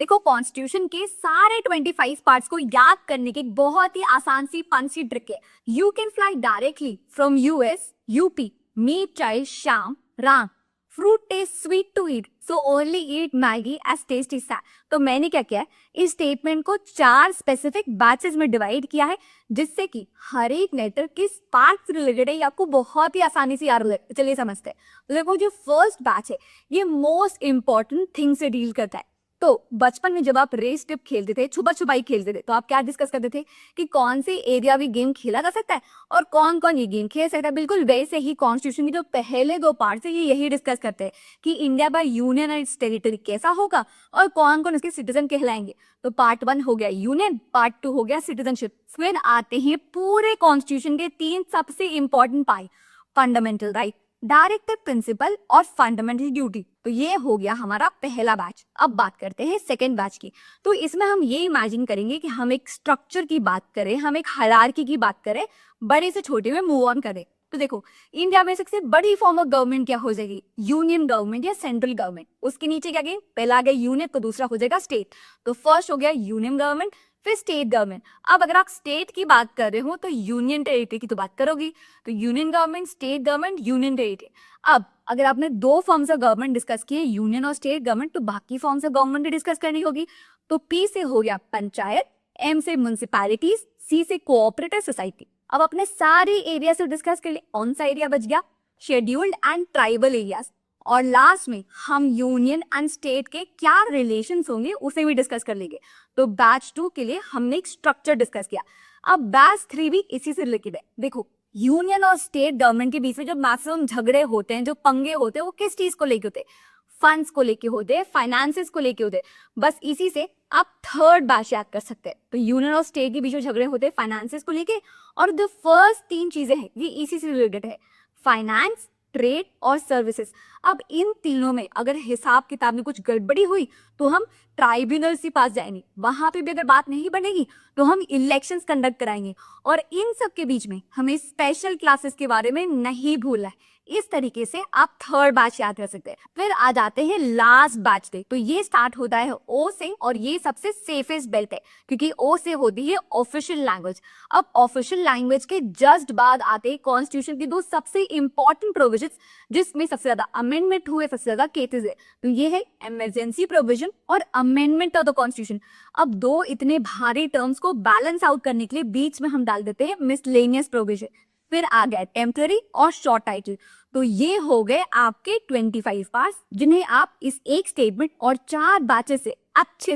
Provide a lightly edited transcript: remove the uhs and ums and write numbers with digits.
देखो, कॉन्स्टिट्यूशन के सारे 25 पार्ट्स को याद करने की एक बहुत ही आसान सी फन सी ट्रिक है। You can fly directly from US UP, meet child Shyam Ram, fruit taste sweet to eat, so only eat Maggi as taste is sad. तो मैंने क्या किया है, इस स्टेटमेंट को 4 स्पेसिफिक बैचेस में डिवाइड किया है, जिससे कि हर एक लेटर किस पार्ट से रिलेटेड है ये आपको बहुत ही आसानी से याद हो। चलिए समझते हैं। तो देखो, जो फर्स्ट बैच है ये मोस्ट इंपॉर्टेंट थिंग से डील करता है। तो बचपन में जब आप रेस टिप खेलते थे, छुपा छुपाई खेलते थे, तो आप क्या डिस्कस करते थे कि कौन से एरिया भी गेम खेला जा सकता है और कौन कौन ये गेम खेल सकता है। बिल्कुल वैसे ही कॉन्स्टिट्यूशन के जो पहले 2 पार्ट है ये यही डिस्कस करते हैं कि India by union and it's territory कैसा होगा और कौन कौन इसके सिटीजन कहलाएंगे। तो पार्ट 1 हो गया यूनियन, पार्ट 2 हो गया सिटीजनशिप। फिर आते हैं पूरे कॉन्स्टिट्यूशन के 3 सबसे important part, fundamental right, directive principle और फंडामेंटल ड्यूटी। तो ये हो गया हमारा पहला बैच। अब बात करते हैं सेकेंड बैच की। तो इसमें हम ये इमेजिन करेंगे कि हम एक स्ट्रक्चर की बात करें, हम एक हायरार्की की बात करें, बड़े से छोटे में मूव ऑन करें। तो देखो, इंडिया में सबसे बड़ी फॉर्म ऑफ गवर्नमेंट क्या हो जाएगी, यूनियन गवर्नमेंट या सेंट्रल गवर्नमेंट। उसके नीचे क्या गई, पहला आ गया यूनियन तो दूसरा हो जाएगा स्टेट। तो फर्स्ट हो गया यूनियन गवर्नमेंट, फिर स्टेट गवर्नमेंट। अब अगर आप स्टेट की बात कर रहे हो तो यूनियन टेरिटरी की तो बात करोगी। तो union government, state government, union territory. अब अगर आपने 2 फॉर्म्स ऑफ गवर्नमेंट डिस्कस किए, यूनियन और स्टेट गवर्नमेंट, तो बाकी फॉर्म्स ऑफ गवर्नमेंट भी डिस्कस करनी होगी। तो पी से हो गया पंचायत, एम से म्युनिसिपैलिटीज, सी से कोऑपरेटिव सोसाइटी। अब अपने सारे एरिया से डिस्कस कर ले, कौन सा एरिया बच गया, शेड्यूल्ड एंड ट्राइबल एरियाज। और लास्ट में हम यूनियन एंड स्टेट के क्या रिलेशंस होंगे उसे भी डिस्कस कर लेंगे। तो बैच 2 के लिए हमने एक स्ट्रक्चर डिस्कस किया। अब बैच 3 भी इसी से रिलेटेड है। देखो, यूनियन और स्टेट गवर्नमेंट के बीच में जो मैक्सिमम झगड़े होते हैं, जो पंगे होते हैं, वो किस चीज को लेके होते हैं, फंड्स को लेके होते हैं, फाइनेंसेस को लेके होते हैं। बस इसी से आप थर्ड बैच याद कर सकते हैं। तो यूनियन और स्टेट के बीच में झगड़े होते हैं फाइनेंसेस को लेके, और जो फर्स्ट 3 चीजें हैं ये इसी से रिलेटेड है, फाइनेंस, ट्रेड और सर्विसेज। अब इन तीनों में अगर हिसाब किताब में कुछ गड़बड़ी हुई तो हम ट्राइब्यूनल के पास जाएंगे, वहां पे भी अगर बात नहीं बनेगी तो हम इलेक्शंस कंडक्ट कराएंगे। और इन सब के बीच में हमें स्पेशल क्लासेस के बारे में नहीं भूलना है। इस तरीके से आप थर्ड बैच याद कर सकते हैं। फिर आ जाते हैं लास्ट बैच पे। तो ये स्टार्ट होता है ओ से, और ये सबसे सेफेस्ट बेल्ट है क्योंकि ओ से होती है ऑफिशियल लैंग्वेज। अब ऑफिशियल लैंग्वेज के जस्ट बाद आते हैं कॉन्स्टिट्यूशन की 2 सबसे इंपॉर्टेंट प्रोविजंस, जिसमें सबसे ज्यादा अमेंडमेंट हुए, सबसे ज्यादा केसेस है। तो ये है इमरजेंसी प्रोविजन और अमेंडमेंट ऑफ द कॉन्स्टिट्यूशन। अब 2 इतने भारी टर्म्स को बैलेंस आउट करने के लिए बीच में हम डाल देते हैं मिसलेनियस प्रोविजन। फिर आ गया टेम्पररी और शॉर्ट टाइटल। तो ये हो गए आपके 25 पार्ट्स, जिन्हें आप इस एक स्टेटमेंट और 4 बैचेस से अच्छे